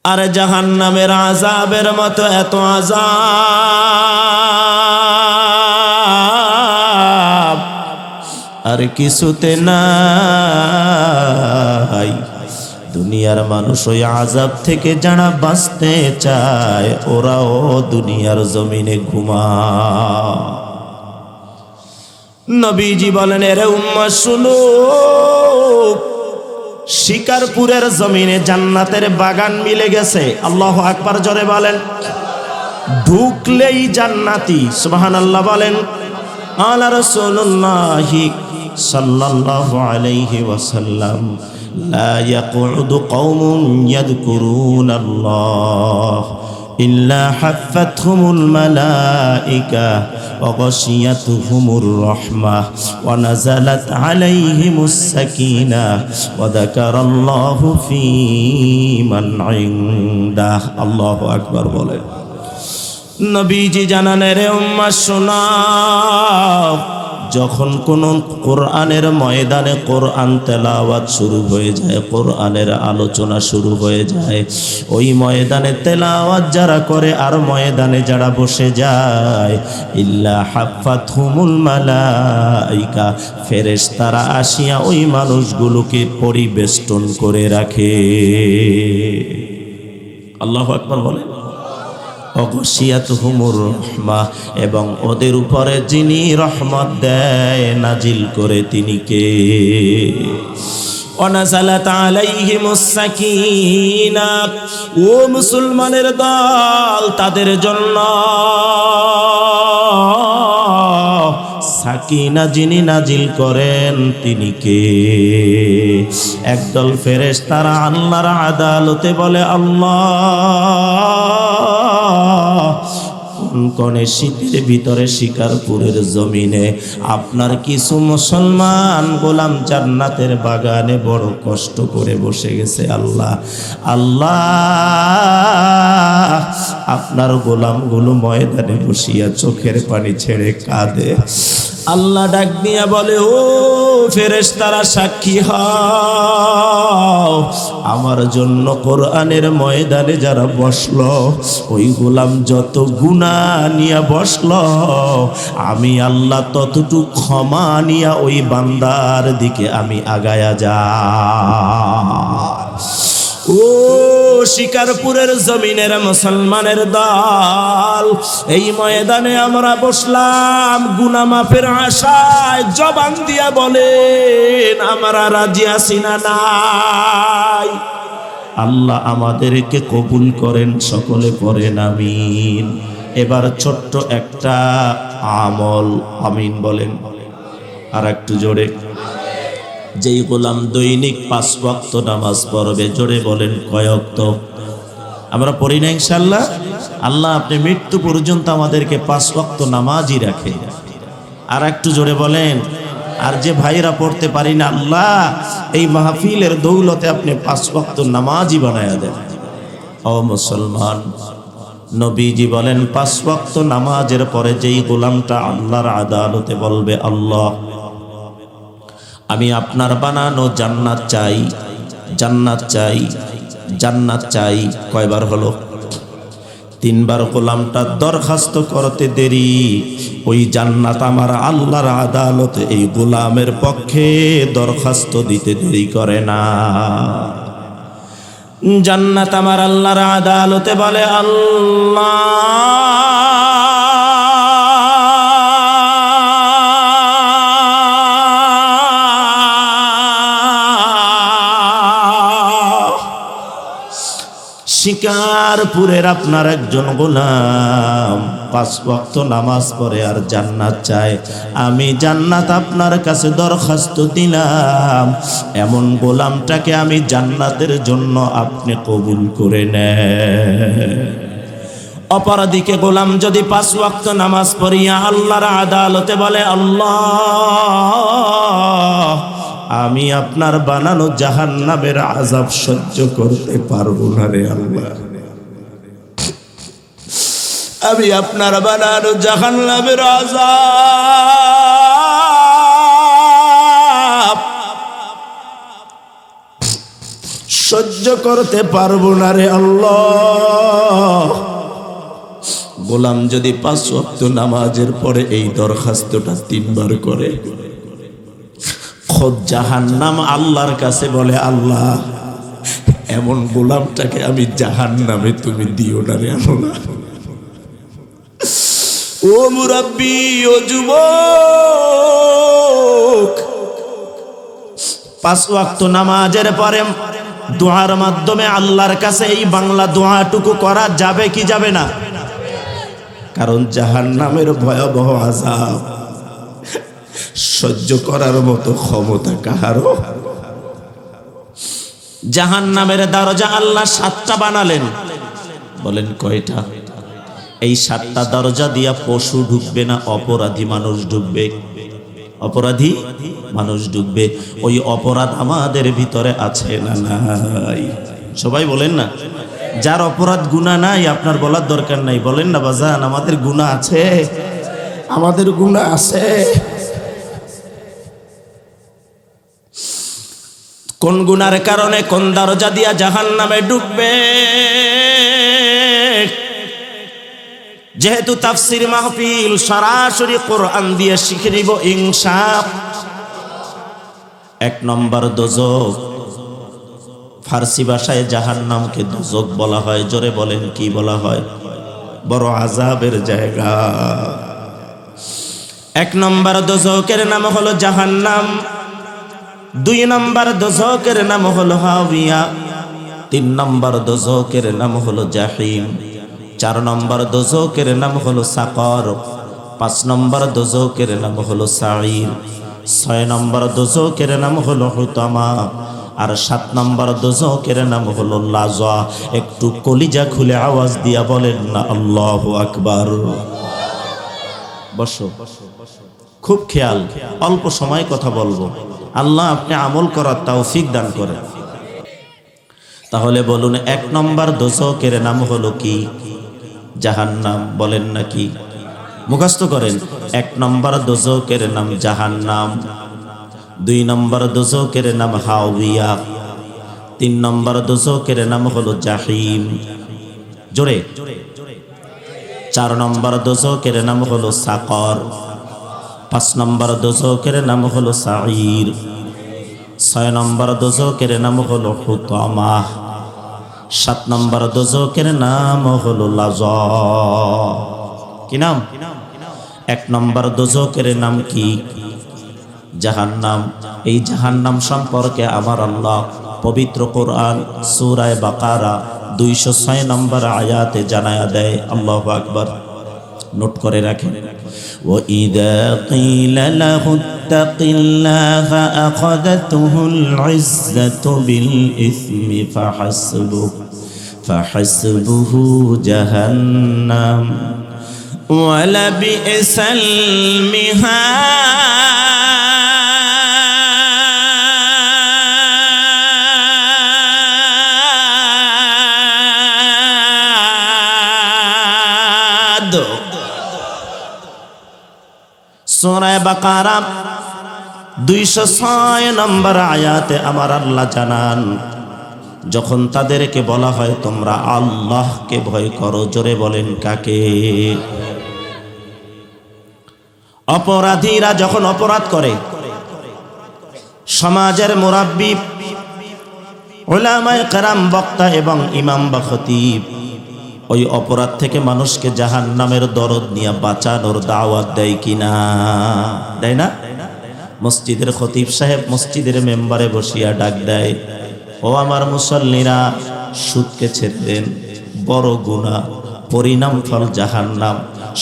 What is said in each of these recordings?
আর জাহান্নামের আযাবের মতো এত আযাব আর কিছুতে নাই। দুনিয়ার মানুষ ওই আযাব থেকে যারা বাঁচতে চায় ওরাও দুনিয়ার জমিনে ঘুমায়। নবীজি বলেন, এরে উম্মত শুনো, শিকারপুরের জমিনে জান্নাতের বাগান মিলে গেছে। আল্লাহু আকবার জোরে বলেন। ঢুকলেই জান্নাতি, সুবহানাল্লাহ বলেন। আলা রাসূলুল্লাহি সাল্লাল্লাহু আলাইহি ওয়াসাল্লাম, লা ইয়াকুদু কওমুন ইয়াযকুরুনাল্লাহ ইল্লা হাফাতহুমুল মালাইকা ওয়া গাশিয়াতুহুমুর রাহমাহ ওয়া নাযালাত আলাইহিমুস সাকিনাহ ওয়া যাকারাল্লাহু ফী মান ইনদাহ। আল্লাহু আকবার বলেন। নবীজি জানান, রে উম্মাত শোনাও, যখন কোন কোরআনের ময়দানে কোরআন তেলাওয়াত শুরু হয়ে যায়, কোরআনের আলোচনা শুরু হয়ে যায়, ওই ময়দানে তেলাওয়াত যারা করে আর ময়দানে যারা বসে যায়, ইল্লা হাফাতহুমুল মালাইকা, ফেরেশতারা আসিয়া ওই মানুষগুলোকে পরিবেষ্টন করে রাখে। আল্লাহু আকবার বলেন। অগশিয়াতুহুমুর রাহমাহ, এবং ওদের উপরে যিনি রহমত দেয় নাজিল করে তিনি কে? ওয়ানাযালাত আলাইহিমুস সাকিনাহ, ও মুসলমানের দল, তাদের জন্য সাকিনা যিনি নাজিল করেন তিনি কে? একদল ফেরেশতারা আল্লাহর আদালতে বলে, আল্লাহ, কনে শীতের ভিতরে শিকারপুরের জমিনে আপনার কিছু মুসলমান গোলাম জান্নাতের বাগানে বড় কষ্ট করে বসে গেছে। আল্লাহ, আল্লাহ, আপনার গোলামগুলো ময়দানে বসিয়া চোখের পানি ছেড়ে কাঁদে। আল্লাহ ডাক দিয়া বলে, ও ফেরেশতারা সাক্ষী হও, আমার জন্য কোরআনের ময়দানে যারা বসলো ওই গোলাম যত গুনাহ নিয়া বসলো, আমি আল্লাহ ততটুকু ক্ষমা নিয়া ওই বান্দার দিকে আমি আগায়া যাই। ও শিকারপুরের জমিনের মুসলমানের দল, এই ময়দানে আমরা বসলাম গুনাহ মাফের আশায়। জবান দিয়া বলেন, আমরা রাজি আছি না নাই? আল্লাহ আমাদেরকে কবুল করেন, সকলে পড়েন আমিন। এবার ছোট্ট একটা আমল, আমিন বলেন আর একটু জোরে। যেই গোলাম দৈনিক 5 ওয়াক্ত নামাজ পড়বে, জোরে বলেন কয় ওয়াক্ত? আমরা পড়ি না ইনশাআল্লাহ? আল্লাহ আপনি মৃত্যু পর্যন্ত আমাদেরকে 5 ওয়াক্ত নামাজই রাখে। আর একটু জোরে বলেন। আর যে ভাইরা পড়তে পারি না, আল্লাহ এই মাহফিলের দৌলতে আপনি 5 ওয়াক্ত নামাজই বানায়া দেন। ও মুসলমান, নবীজি বলেন 5 ওয়াক্ত নামাজের পরে যেই গোলামটা আল্লাহর আদালতে বলবে, আল্লাহ আমি আপনার বানানো জান্নাত চাই, জান্নাত চাই, জান্নাত চাই, কয়বার হলো? 3 বার গোলামটা দরখাস্ত করতে দেরি, ওই জান্নাত আমার আল্লাহর আদালতে এই গোলামের পক্ষে দরখাস্ত দিতে দেরি করে না। জান্নাত আমার আল্লাহর আদালতে বলে, আল্লাহ শিকারপুরের আপনার একজন গোলাম 5 ওয়াক্ত নামাজ পড়ে আর জান্নাত চায়, আমি জান্নাত আপনার কাছে দরখাস্ত দিলাম, এমন গোলামটাকে আমি জান্নাতের জন্য আপনি কবুল করে নেন। অপরাধীকে গোলাম যদি 5 ওয়াক্ত নামাজ পড়িয়া আল্লাহর আদালতে বলে, আল্লাহ আমি আপনার বানানো জাহান্নামের আযাব সহ্য করতে পারবো না রে আল্লাহ, আমি আপনার বানানো জাহান্নামের আযাব সহ্য করতে পারবো না রে আল্লাহ। গোলাম যদি 5 ওয়াক্ত নামাজের পরে এই দরখাস্তটা 3 বার করে, খোদ জাহান্নাম আল্লাহর কাছে বলে, আল্লাহ এমন গোলামটাকে আমি জাহান্নামে তুমি দিও না রে আল্লাহ। ও মুরাব্বি, ও যুবক, 5 ওয়াক্ত নামাজের পরে দোয়ার মাধ্যমে আল্লাহর কাছে এই বাংলা দোয়াটুকু করা যাবে কি যাবে না? কারণ জাহান্নামের ভয়াবহ আযাব সহ্য করার মতো ক্ষমতা কাহারও। জাহান্নামের দরজা আল্লাহ 7টা বানালেন। বলেন কয়টা? এই 7টা দরজা দিয়া পশু ঢুকবে না, অপরাধী মানুষ ঢুকবে। অপরাধী মানুষ ঢুকবে। ওই অপরাধ আমাদের ভিতরে আছে না নাই? সবাই বলেন না। যার অপরাধ গুনাহ নাই আপনার বলার দরকার নাই, বলেন না বাজান আমাদের গুনাহ আছে, আমাদের গুনাহ আছে। কোন গুনার কারণে কোন দরজা দিয়া জাহান্নামে ঢুকবে? যেহেতু তাফসীর মাহফিল সরাসরি কোরআন দিয়ে শিখে নিব ইনশাআল্লাহ। 1 নম্বর দোজখ। ফার্সি ভাষায় জাহান্নামকে দোজখ বলা হয়। জোরে বলেন কি বলা হয়? বড় আযাবের জায়গা। 1 নম্বর দোজখের নাম হলো জাহান্নাম। 2 নম্বর দোজখের নাম হলো হাবিয়া। 3 নম্বর দোজখের নাম হলো জাহিম। 4 নম্বর দোজখের নাম হলো সাকর। 5 নম্বর দোজখের নাম হলো সাঈর। 6 নম্বর দোজখের নাম হলো হুতামা। আর 7 নম্বর দোজখের নাম হলো লাযা। একটু কলিজা খুলে আওয়াজ দিয়া বলেন না আল্লাহু আকবার। বসো, খুব খেয়াল, অল্প সময় কথা বলবো। আল্লাহ আপনি আমল করার তৌফিক দান করেন। তাহলে বলুন 1 নম্বর দোজখের নাম হলো কি? জাহান্নাম। বলেন নাকি? মুখস্থ করেন। 1 নম্বর দোজখের নাম জাহান্নাম। 2 নম্বর দোজখের নাম হাওয়া। 3 নম্বর দোজখের নাম হলো জাহিম। জোরে। 4 নম্বর দোজখের নাম হলো সাকর। 5 নম্বর দোজখের নাম হলো সাঈর। 6 নম্বর দোজখের নাম হলো হুতামা। 7 নম্বর দোজখের নাম হলো লাযা। কি নাম? 1 নম্বর দোজখের নাম কি? জাহান্নাম। এই জাহান্নাম সম্পর্কে আমার আল্লাহ পবিত্র কোরআন সূরা বাকারা 206 নম্বর আয়াতে জানায়া দেয়। আল্লাহু আকবার। নোট করে রাখেন। وَإِذَا قِيلَ لَهُ اتَّقِ اللَّهَ أَخَذَتْهُ الْعِزَّةُ بِالْإِثْمِ فَحَسْبُهُ جَهَنَّمُ وَلَبِئْسَ الْمِهَادُ। সূরা বাকারা 206 নম্বর আয়াতে আমার আল্লাহ জানান, যখন তাদেরকে বলা হয় তোমরা আল্লাহকে ভয় করো, জোরে বলেন কাকে? অপরাধীরা যখন অপরাধ করে, সমাজের মুরাব্বি, উলামায়ে কেরাম, বক্তা এবং ইমাম বা খতিব ওই অপরাধ থেকে মানুষকে জাহান্নামের দরদ নিয়ে বাঁচানোর দাওয়াত দেয় কিনা? দেয় না? মসজিদের খতিব সাহেব মসজিদের মেম্বারে বসিয়া ডাক দেয়, ও আমার মুসল্লিরা, সুদকে ছেড়ে দেন, বড় গুনাহ, পরিণাম ফল জাহান্নাম।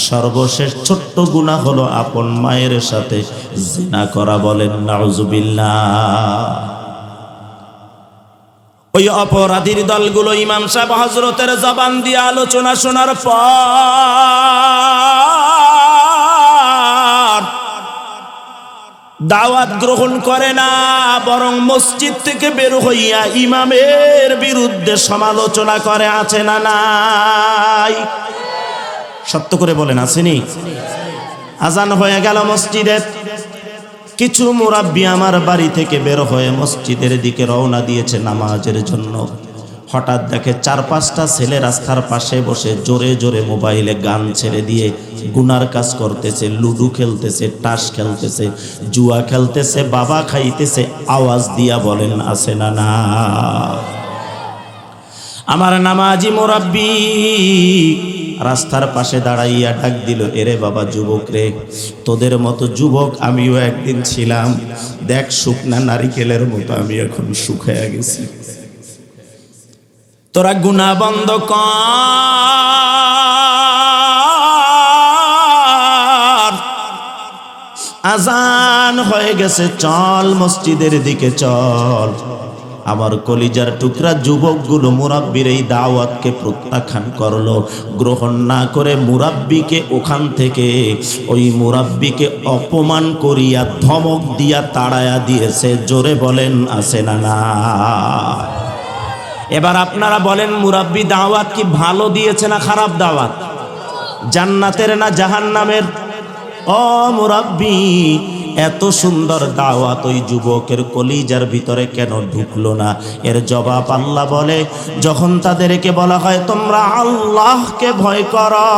সর্বশেষ ছোট্ট গুনাহ হলো আপন মায়ের সাথে জিনা করা। বলেন নাউজুবিল্লাহ। ওই অপরাধীর দলগুলো ইমাম সাহেব হযরতের জবান দিয়ে আলোচনা শোনার পর দাওয়াত গ্রহণ করে না, বরং মসজিদ থেকে বের হইয়া ইমামের বিরুদ্ধে সমালোচনা করে। আছে না নাই? সত্য করে বলেন, আসেনি? আজান হয়ে গেল মসজিদে, কিছু মুরাব্বি আমার বাড়ি থেকে বের হয়ে মসজিদের দিকে রওনা দিয়েছে নামাজের জন্য। হঠাৎ দেখে 4-5টা ছেলে রাস্তার পাশে বসে জোরে জোরে মোবাইলে গান ছেড়ে দিয়ে গুনার কাজ করতেছে, লুডু খেলতেছে, তাস খেলতেছে, জুয়া খেলতেছে, বাবা খাইতেছে। আওয়াজ দিয়া বলেন আছে না না? আমার নামাজি মুরাব্বি রাস্তার পাশে দাঁড়াইয়া ডাক দিল, এরে বাবা যুবক রে, তোদের মতো যুবক আমিও একদিন ছিলাম। দেখ শুকনা নারিকেলের মতো আমি এখন শুকায়া গেছি। তোরা গুনাহ বন্ধ কর, আজান হয়ে গেছে, চল মসজিদের দিকে চল। আমার কলিজার টুকরা যুবকগুলো মুরাব্বির এই দাওয়াতকে প্রত্যাখ্যান করলো, গ্রহণ না করে মুরাব্বিকে ওখান থেকে ওই মুরাব্বিকে অপমান করিয়া ধমক দিয়া তাড়ায়া দিয়েছে। জোরে বলেন আছে না না? এবার আপনারা বলেন, মুরাব্বি দাওয়াত কি ভালো দিয়েছে না খারাপ দাওয়াত? জান্নাতের না জাহান্নামের? ও মুরাব্বি, এত সুন্দর দাওয়াত ওই যুবকের কলিজার ভিতরে কেন ঢুকলো না? এর জবাব আল্লাহ বলে, যখন তাদেরকে বলা হয় তোমরা আল্লাহকে ভয় করো,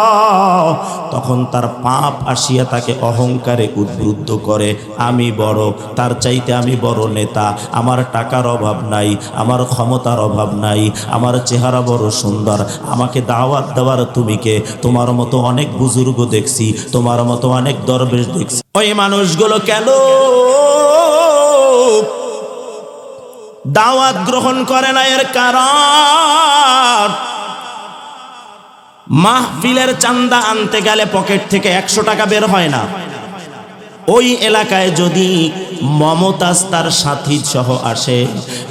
তখন তার পাপ আসিয়া তাকে অহংকারে উদ্বুদ্ধ করে। আমি বড়, তার চাইতে আমি বড় নেতা, আমার টাকার অভাব নাই, আমার ক্ষমতার অভাব নাই, আমার চেহারা বড় সুন্দর, আমাকে দাওয়াত দেওয়ার তুমি কে? তোমার মতো অনেক বুজুর্গ দেখছি, তোমার মতো অনেক দরবেশ দেখছি। ওই মানুষগুলো কেন দাওয়াত গ্রহণ করে না? এর কারণ মাহফিলের চান্দা আনতে গেলে পকেট থেকে 100 টাকা বের হয় না। ওই এলাকায় যদি মমতাজ তার সাথী সহ আসে,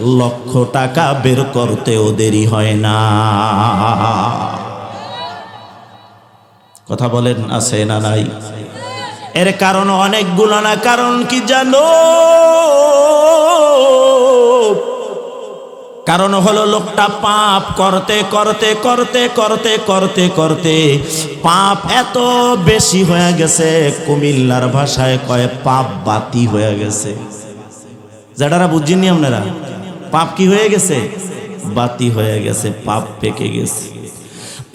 1,00,000 টাকা বের করতেও দেরি হয় না। কথা বলেন আছে না নাই? এর কারণ অনেকগুলো না। কারণ কি জানো? কারণ হলো লোকটা পাপ করতে করতে করতে করতে করতে করতে পাপ এত বেশি হয়ে গেছে, কুমিল্লার ভাষায় কয় পাপ বাতি হয়ে গেছে। যারা বুঝিনি আপনারা, পাপ কি হয়ে গেছে? বাতি হয়ে গেছে, পাপ পেকে গেছে।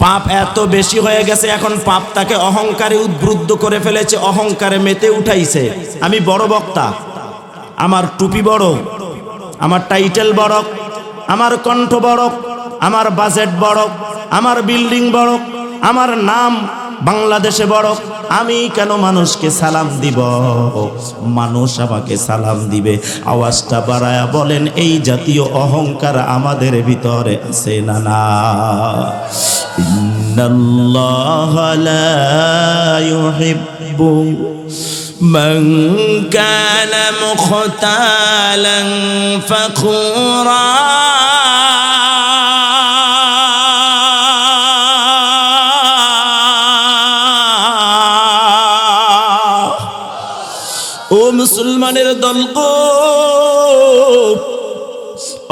পাপ এত বেশি হয়ে গেছে, এখন পাপ তাকে অহংকারে উদ্বুদ্ধ করে ফেলেছে, অহংকারে মেতে উঠাইছে। আমি বড় বক্তা, আমার টুপি বড়, আমার টাইটেল বড়, আমার কণ্ঠ বড়, আমার বাজেট বড়, আমার বিল্ডিং বড়, আমার নাম বাংলাদেশে বড়। আমি কেন মানুষকে সালাম দিব? মানুষ আমাকে সালাম দিবে। আওয়াজটা বাড়ায়া বলেন, এই জাতীয় অহংকার আমাদের ভিতরে আছে না না? ইন্নাল্লাহা লা ইউহিব্বু মান কানা মুখতালান ফাখুরা। ও মুসলমানের দল গো,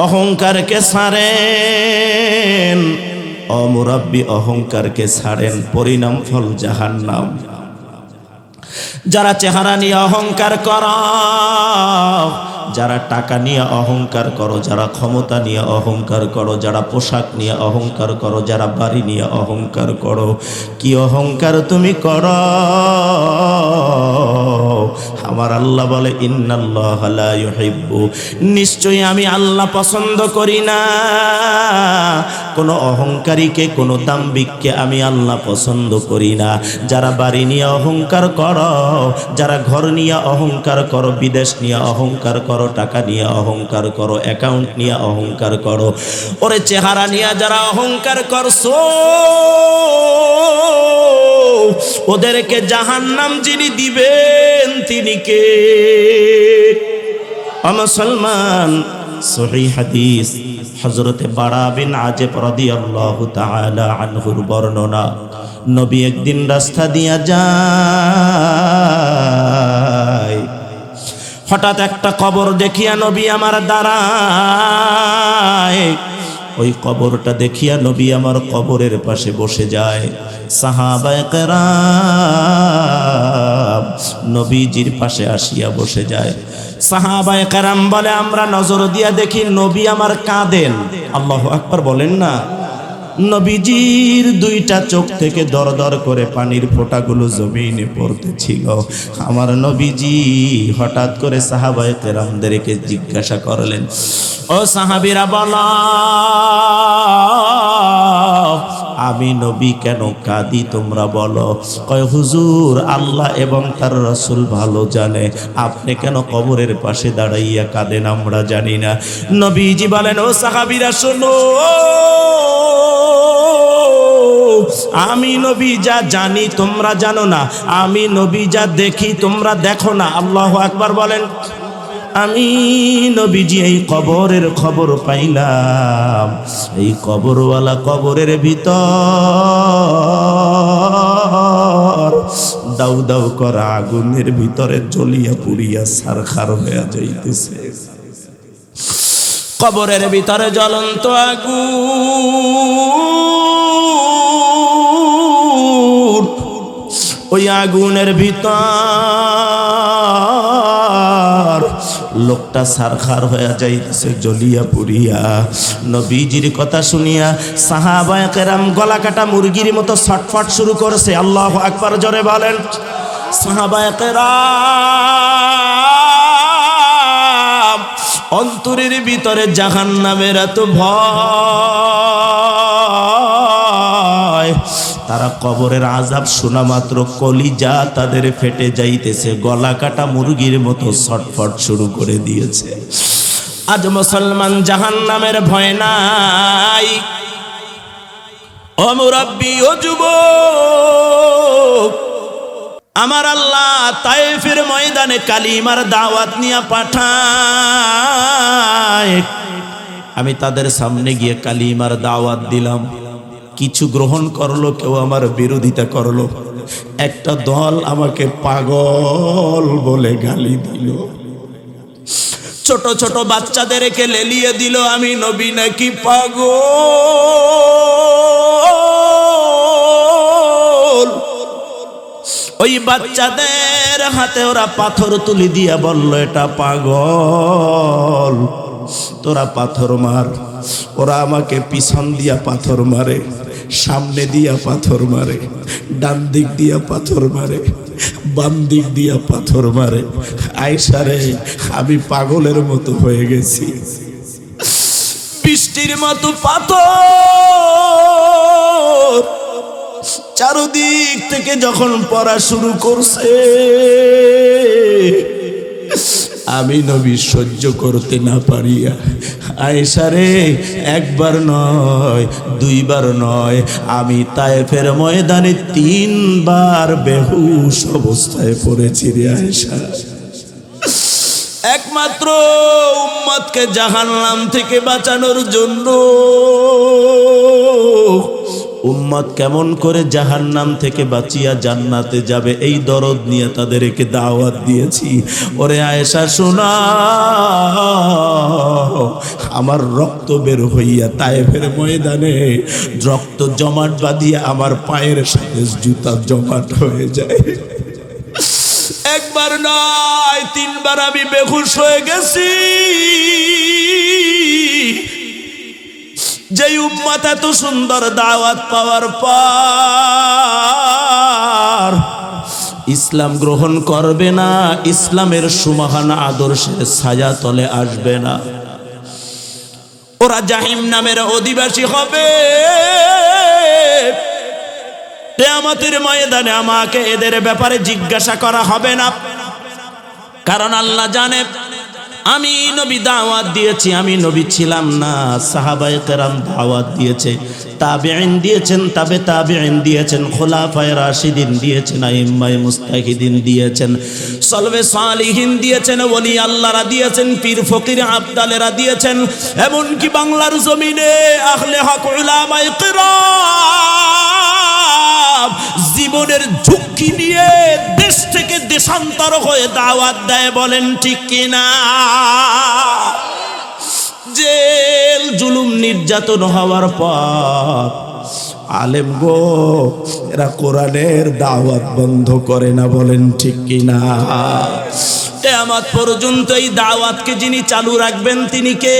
অহংকারকে ছাড়েন। ও মুরাব্বি, অহংকারকে ছাড়েন, পরিণাম ফল জাহান্নাম। যারা চেহারা নিয়ে অহংকার করো, যারা টাকা নিয়ে অহংকার করো, যারা ক্ষমতা নিয়ে অহংকার করো, যারা পোশাক নিয়ে অহংকার করো, যারা বাড়ি নিয়ে অহংকার করো, কি অহংকার তুমি করো? আমার আল্লাহ বলে, ইন্নাল্লাহা লা ইউহিব্বু, নিশ্চয়ই আমি আল্লাহ পছন্দ করি না কোনো অহংকারীকে, কোনো দাম্ভিককে আমি আল্লাহ পছন্দ করি না। যারা বাড়ি নিয়ে অহংকার করো, যারা ঘর নিয়ে অহংকার করো, বিদেশ নিয়ে অহংকার করো, টাকা নিয়ে অহংকার করো, অ্যাকাউন্ট নিয়ে অহংকার করো, ওরে চেহারা নিয়ে যারা অহংকার করছো, ওদেরকে জাহান্নাম যিনি দিবেন তিনি কে? মুসলমান, সহিহ হাদিস, হযরতে বারা বিন আযিব রাদিয়াল্লাহু তাআলা আনহুর বর্ণনা। নবী একদিন রাস্তা দিয়া যায়, হঠাৎ একটা কবর দেখিয়া নবী আমার দাঁড়ায়। ওই কবরটা দেখিয়া নবী আমার কবরের পাশে বসে যায়। সাহাবায়ে কেরাম নবীজির পাশে আসিয়া বসে যায়। সাহাবায়ে কেরাম বলে আমরা নজর দিয়া দেখি নবী আমার কাঁদেন। আল্লাহু আকবার বলেন না। নবীজির দুইটা চোখ থেকে দর দর করে পানির ফোঁটাগুলো জমিনে পড়তেছিল। আমার নবীজি হঠাৎ করে সাহাবায়ে কেরামদেরকে জিজ্ঞাসা করলেন, ও সাহাবীরা বলো আমি নবী কেন কাঁদি তোমরা বলো। কয় হুজুর আল্লাহ এবং তার রাসূল ভালো জানে, আপনি কেন কবরের পাশে দাঁড়াইয়া কাঁদেন আমরা জানি না। নবীজি বলেন, ও সাহাবীরা শোনো, আমি নবী যা জানি তোমরা জানো না, আমি নবী যা দেখি তোমরা দেখো না। আল্লাহু আকবার বলেন। আমি নবীজি এই কবরের খবর পাইলাম, এই কবরওয়ালা কবরের ভিতর দাউ দাউ করা আগুনের ভিতরে জ্বলিয়া পুড়িয়া ছারখার হইয়া যাইতেছে। কবরের ভিতরে জ্বলন্ত আগুন, ওই আগুনের ভিতর লোকটা ছারখার হয়ে যাইতেছে জ্বলিয়া পুড়িয়া। নবীজির কথা শুনিয়া সাহাবায়ে কেরাম গলা কাটা মুরগির মতো ছটফট শুরু করেছে। আল্লাহু আকবার জোরে বলেন। সাহাবায়ে কেরাম অন্তরের ভিতরে জাহান্নামের এত ভয়, তারা কবরের আযাব শোনা মাত্র কলিজা তাদের ফেটে যাইতেছে, গলা কাটা মুরগির মতো ছটফট শুরু করে দিয়েছে। আজ মুসলমান জাহান্নামের ভয় নাই। ও মুরাব্বি, ও যুবক, আমার আল্লাহ তায়েফের ময়দানে কালিমার দাওয়াত নিয়ে পাঠায়। আমি তাদের সামনে গিয়ে কালিমার দাওয়াত দিলাম, কিছু গ্রহণ করলো, কেউ আমার বিরোধিতা করলো। একটা দল আমাকে পাগল বলে গালি দিল, ছোট ছোট বাচ্চাদেরকে লেলিয়ে দিল আমি নবী নাকি পাগল। ওই বাচ্চাদের হাতে ওরা পাথর তুলি দিয়া বলল এটা পাগল, তোরা পাথর মার। ওরা আমাকে পিছন দিয়া পাথর মারে, সামনে দিয়া পাথর মারে, ডান দিক দিয়া পাথর মারে, বাম দিক দিয়া পাথর মারে। আয়েশা রে, আমি পাগলের মতো হয়ে গেছি, বৃষ্টির মতো পাথর চারদিক থেকে যখন পড়া শুরু করছে, আমি নবী সহ্য করতে না পারিয়া আয়েশা রে, একবার নয় দুইবার নয়, আমি তায়েফের ময়দানে 3 বার বেহুশ অবস্থায় পড়েছি রে আয়েশা। একমাত্র উম্মতকে জাহান্নাম থেকে বাঁচানোর জন্য। উম্মত কেমন করে জাহান্নাম থেকে বাঁচিয়া জান্নাতে যাবে এই দরদ নিয়ে তাদেরকে দাওয়াত দিয়েছি। ওরে আয়েশা শোনা, আমার রক্ত বের হইয়া তায়েফের ময়দানে রক্ত জমাট বাঁধিয়া আমার পায়ের সাথে জুতা জমাট হয়ে যায়। একবার নয় 3 বার আমি বেহুশ হয়ে গেছি। যে উম্মত এত সুন্দর দাওয়াত পাওয়ার পর ইসলাম গ্রহণ করবে না, ইসলামের সুমহান আদর্শের ছায়া তলে আসবে না, ওরা জাহিম নামের অধিবাসী হবে। কিয়ামতের ময়দানে আমাকে এদের ব্যাপারে জিজ্ঞাসা করা হবে না, কারণ আল্লাহ জানে আমি নবী দাওয়াত দিয়েছি, আমি নবী ছিলাম না। সাহাবায়ে কেরাম দাওয়াত দিয়েছে, তাবেঈন দিয়েছেন, তাবে তাবেঈন দিয়েছেন, খোলাফায়ে রাশিদিন দিয়েছেন, আইম্মায়ে মুস্তাহিদিন দিয়েছেন, সলবে সালিহিন দিয়েছেন, ওলি আল্লাহরা দিয়েছেন, পীর ফকির আবদালেরা দিয়েছেন, এমনকি বাংলার জমিনে আহলে হক উলামায়ে কিরাম জীবনের ঝুঁকি নিয়ে দেশ থেকে দেশান্তর হয়ে দাওয়াত দেয়। বলেন ঠিক কিনা? জেল জুলুম নির্যাতন হওয়ার পর আলেম গো এরা কোরআনের দাওয়াত বন্ধ করে না, বলেন ঠিক কিনা? কিয়ামত পর্যন্ত এই দাওয়াতকে যিনি চালু রাখবেন তিনি কে?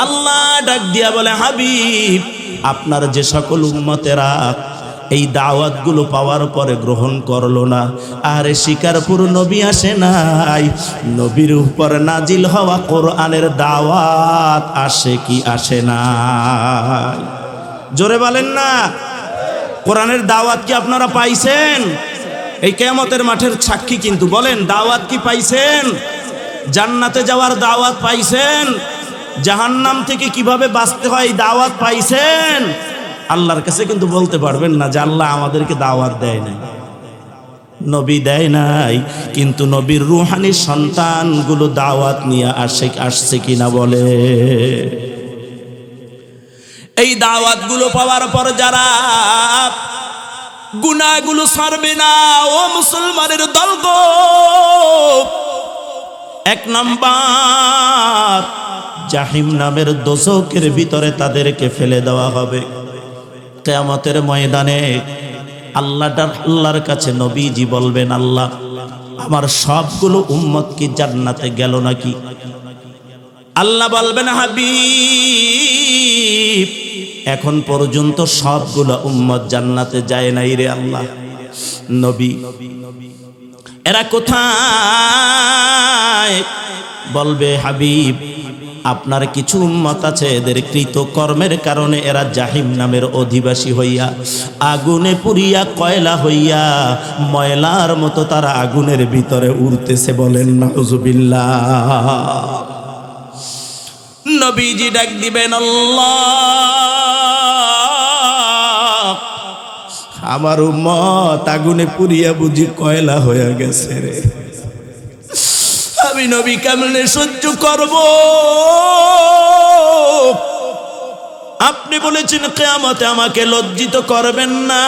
আল্লাহ ডাক দিয়া বলে, হাবিব আপনার যে সকল উম্মতেরা এই দাওয়াতগুলো পাওয়ার পরে গ্রহণ করলো না, আরে শিকারপুর নবী আসে নাই, নবীর উপর নাজিল হওয়া কোরআনের দাওয়াত আসে কি আসে না? জোরে বলেন না, কোরআনের দাওয়াত কি আপনারা পাইছেন? এই কিয়ামতের মাঠের সাক্ষী কিন্তু, বলেন দাওয়াত কি পাইছেন? জান্নাতে যাওয়ার দাওয়াত পাইছেন? জাহান্নাম থেকে কিভাবে বাঁচতে হয় দাওয়াত পাইছেন? আল্লাহর কাছে কিন্তু বলতে পারবেন না যে আল্লাহ আমাদেরকে দাওয়াত দেয় নাই, নবী দেয় নাই, কিন্তু নবীর রুহানি সন্তানগুলো দাওয়াত নিয়ে আসছে কিনা বলে। এই দাওয়াতগুলো পাওয়ার পর যারা গুনাহগুলো ছাড়বে না, ও মুসলমানের দলগো, এক নাম্বার জাহিম নামের দোজখের ভিতরে তাদেরকে ফেলে দেওয়া হবে। কিয়ামতের ময়দানে আল্লাহর কাছে নবীজি বলবেন, আল্লাহ আমার সবগুলো উম্মত কি জান্নাতে গেল নাকি? আল্লাহ বলবেন, হাবিব এখন পর্যন্ত সবগুলো উম্মত জান্নাতে যায় নাই রে আল্লাহ। নবী এরা কোথায়? বলবে, হাবিব আপনার কিছু উম্মত আছে এদের কৃত কর্মের কারণে এরা জাহিম নামের অধিবাসী হইয়া আগুনে পুড়িয়া কয়লা হইয়া ময়লার মতো তারা আগুনের ভিতরে উড়তেছে, বলেন নাউজুবিল্লাহ। নবীজি ডাক দিবেন, আল্লাহ আমার উম্মত আগুনে পুড়িয়া বুঝি কয়লা হয়ে গেছে রে, আমি নবী কেমনে সহ্য করব? আপনি বলেছেন কিয়ামতে আমাকে লজ্জিত করবেন না,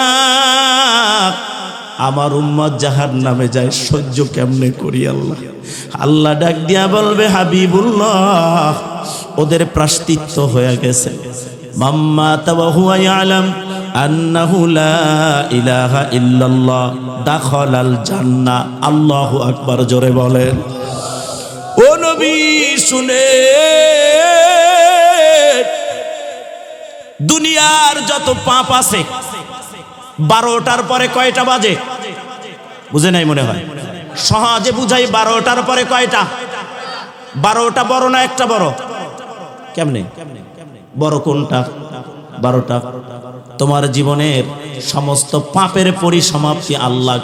আমার উম্মত জাহান্নামে যায়, সহ্য কেমনে করি আল্লাহ? আল্লাহ ডাক দিয়া বলবে, হাবিবুল্লাহ ওদের প্রায়শ্চিত্ত হয়ে গেছে। মাম্মা তাওয়া ইয়ালাম আন্নাহু লা ইলাহা ইল্লাল্লাহ দাখালাল জান্নাহ। আল্লাহু আকবার, জোরে বলেন। ও নবী শুনে, দুনিয়ার যত পাপ আছে 12টার পরে কয়টা বাজে? বুঝে নাই মনে হয়, সহজে বুঝাই। 12টার পরে কয়টা? 12টা বড় না একটা বড়? কেমনে বড় কোনটা? 12টা। তোমার জীবনের সমস্ত পাপের পরিসমাপ্তি আল্লাহ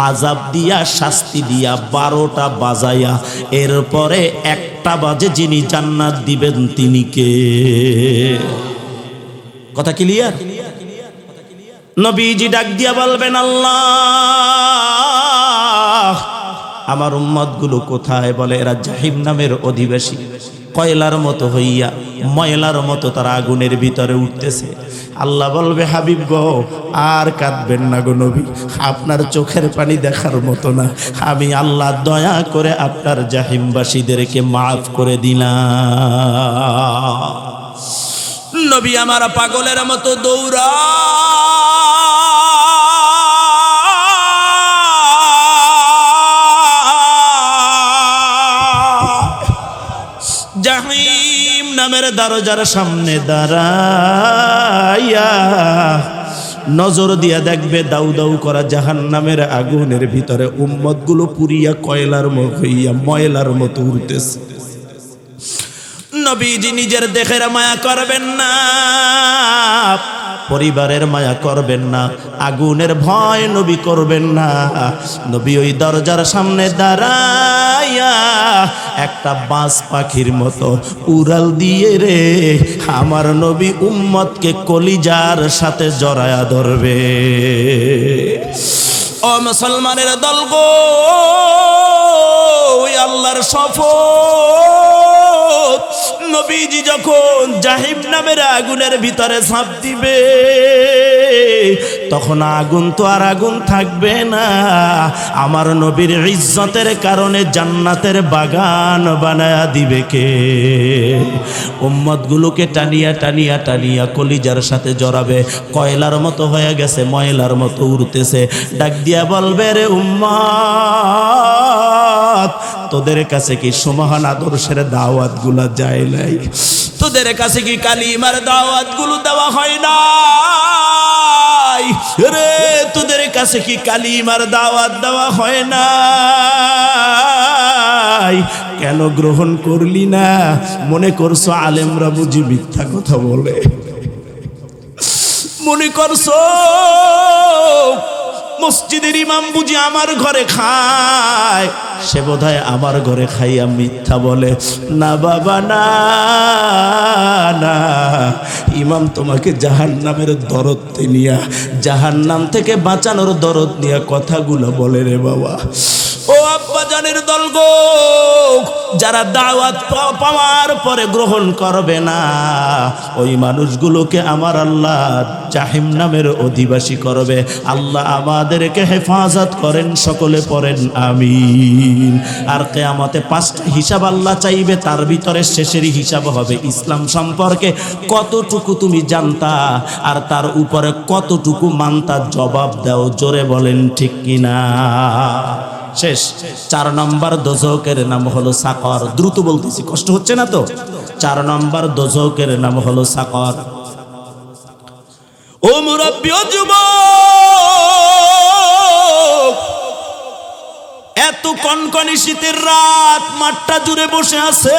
আযাব দিয়া শাস্তি দিয়া 12টা বাজাইয়া এরপরে 1টা বাজে যিনি জান্নাত দিবেন তিনি কে? কথা ক্লিয়ার? নবীজি ডাক দিয়া বলবেন, আল্লাহ আমার উম্মতগুলো কোথায়? বলে এরা জাহিম নামের অধিবাসী, কয়লার মতো হইয়া ময়লার মতো তারা আগুনের ভিতরে উঠতেছে। আল্লাহ বলবে, হাবিব গো আর কাঁদবেন না গো নবী, আপনার চোখের পানি দেখার মতো না, আমি আল্লাহ দয়া করে আপনার জাহিমবাসীদেরকে মাফ করে দিলাম। নবী আমার পাগলের মতো দৌড়া জাহিম নামের দরজার সামনে দাঁড়াইয়া নজর দিয়া দেখবে দাউ দাউ করা জাহান্নামের আগুনের ভিতরে উম্মতগুলো পুরিয়া কয়লার মতো হইয়া ময়লার মতো উঠতেছে। নবীজি নিজের দেহের মায়া করবেন না, পরিবারের মায়া করবেন না, আগুনের ভয় নবী করবেন না। নবী ওই দরজার সামনে দাঁড়াইয়া একটা বাজ পাখির মতো উড়াল দিয়ে রে আমার নবী উম্মতকে কলিজার সাথে জড়ায়া ধরবে। ও মুসলমানের দল গো, ওই আল্লাহর শপথ, নবীজি যখন জাহিম নামের আগুনের ভিতরে ঝাঁপ দিবে তখন আগুন তো আর আগুন থাকবে না। আমার নবীর ইজ্জতের কারণে জান্নাতের বাগান বানায়া দিবে কে? উম্মতগুলোকে টানিয়া টানিয়া টানিয়া কলিজার সাথে জড়াবে, কয়লার মতো হয়ে গেছে, ময়লার মতো উড়তেছে, ডাক দিয়া বলবে, রে উম্মত, তোদের কাছে কি সুমহান আদর্শের দাওয়াত গুলা যায় নাই? তোদের কাছে কি কালিমার দাওয়াত গুলো দেওয়া হয় নাই রে? তোদের কাছে কি কালিমার দাওয়াত দেওয়া হয় নাই? কেন গ্রহণ করলি না? মনে করছো আলেমরা বুঝি মিথ্যা কথা বলে? মনে করছো মসজিদের ইমাম বুঝি আমার ঘরে খায়? সে বোধহয় আমার ঘরে খাইয়া মিথ্যা বলে। না বাবা, না না, ইমাম তোমাকে জাহান্নামের দরদ নিয়া, জাহান্নাম থেকে বাঁচানোর দরদ নিয়া কথাগুলো বলে রে বাবা। ও আব্বা জানের দল গো, যারা দাওয়াত পাওয়ার পরে গ্রহণ করবে না, ওই মানুষগুলোকে আমার আল্লাহ জাহিন্নামের অধিবাসী করবে। আল্লাহ আমাদেরকে হেফাজত করেন, সকলে পড়েন আমিন। আর কিয়ামতে 5টা হিসাব আল্লাহ চাইবে, তার ভিতরে শেষের হিসাব হবে ইসলাম সম্পর্কে কতটুকু তুমি জানতা আর তার উপরে কতটুকু মানতা। জবাব দাও, জোরে বলেন ঠিক কিনা। শেষ 4 নম্বর দোজখের নাম হলো সাকর। দ্রুত বলতেছি, কষ্ট হচ্ছে না তো? 4 নম্বর দোজখের নাম হলো সাকর। ও মুরব্বি, ও যুবক, এত কনকনে শীতের রাত, মাঠটা জুড়ে বসে আছে,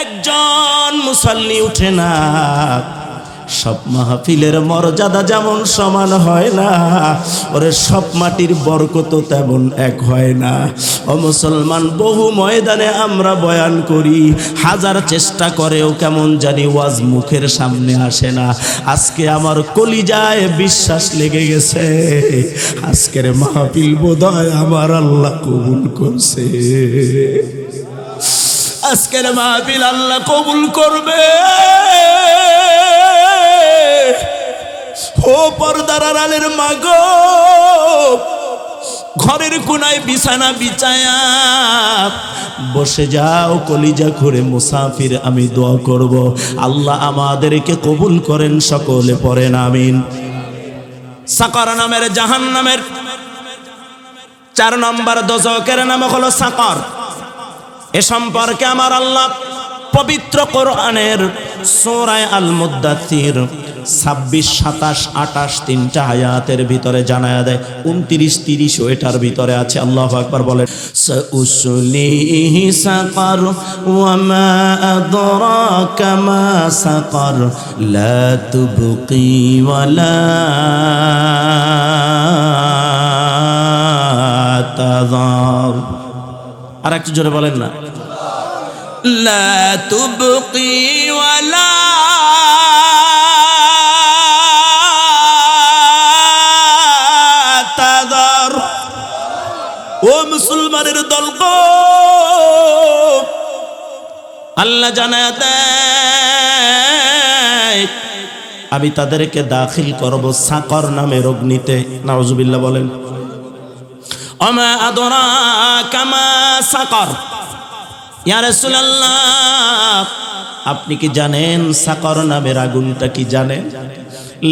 একজন মুসাল্লি উঠে না। সব মাহফিলের মর্যাদা যেমন সমান হয় না, ওরে সব মাটির বরকত তেমন এক হয় না। ও মুসলমান, বহু ময়দানে আমরা বয়ান করি, হাজার চেষ্টা করেও কেমন জানি ওয়াজ মুখের সামনে আসে না। আজকে আমার কলিজায় বিশ্বাস লেগে গেছে, আজকের মাহফিল বোধহয় আমার আল্লাহ কবুল করছে। আজকের মাহফিল আল্লাহ কবুল করবে। ও পর্দার আড়ালের মা গো, ঘরের কোনায় বিছানা বিছায়া বসে যাও, কলিজা করে মুসাফির আমি দোয়া করব, আল্লাহ আমাদেরকে কবুল করেন, সকলে পড়েন আমিন। সাকর নামের জাহান্নামের 4 নম্বর দোজখের নাম হলো সাকর। এ সম্পর্কে আমার আল্লাহ পবিত্র কোরআনের সূরা আল মুদ্দাথির 26, 27, 28 3টা আয়াতের ভিতরে জানায়া দেয়। 29, 30 এটার ভিতরে আছে। আল্লাহু আকবার বলেন, সাউসলিহি সাকর ওয়া মা আদরাকা মা সাকর লা তুবকি ওয়া লা তাযার। আর একটু জোরে বলেন না, লা তুবকি ওয়া লা তাযার। ও মুসলমানের দল গো, আল্লাহ জানায় দেয় আমি তাদেরকে দাখিল করব সাকর নামের অগ্নিতে। নাউজুবিল্লাহ বলেন। ওমা আদরাকা মা সাকর। ইয়া রাসূলুল্লাহ, আপনি কি জানেন সাকর নামের আগুনটা কি জানেন?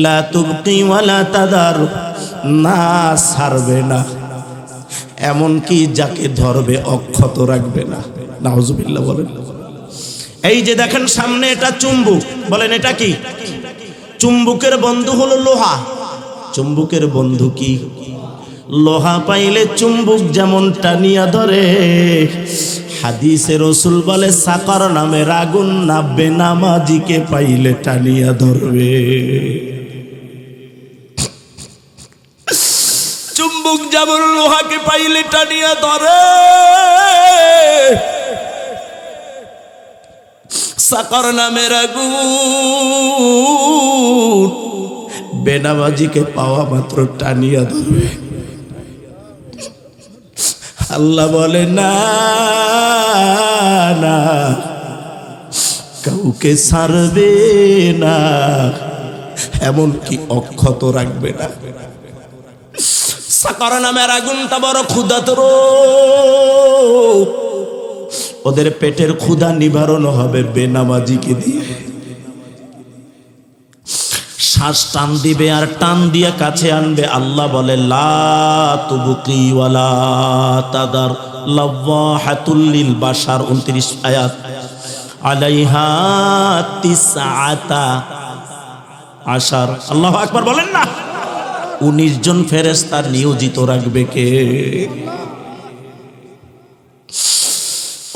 লা তুবকি ওয়া লা তাদার, না ছাড়বে না, এমনকি যাকে ধরবে অক্ষত রাখবে না। নাউজুবিল্লাহ বলেন। এই যে দেখেন সামনে, এটা চুম্বুক। বলেন এটা কি? চুম্বুকের বন্ধু হলো লোহা। চুম্বুকের বন্ধু কি? লোহা পাইলে চুম্বুক যেমন টানিয়া ধরে, হাদিসে রাসূল বলে সাকর নামের আগুন নামবে নামাজিকে পাইলে টানিয়া ধরবে। চুম্বুক যেমন লোহাকে পাইলে টানিয়া ধরে, সাকর নামের আগুন বেনামাজিকে পাওয়া মাত্র টানিয়া ধরবে। আল্লাহ বলে না না, কাউকে ছাড়বে না, এমন কি অক্ষত রাখবে না। সাকার নামের আগুনটা বড় ক্ষুধাতুর, ওদের পেটের ক্ষুধা নিবারণ হবে বেনামাজিকে দিয়ে। শ্বাস টান দিবে আর টান দিয়ে কাছে আনবে। আল্লাহ বলে লা তুবকি ওয়ালা তাদার লাওয়াহাতুল লিল বাশার 29 আয়াত, আলাইহা তিসআতা আশার। আল্লাহু আকবার বলেন না। 19 জন ফেরেশতা নিয়োজিত রাখবে কে?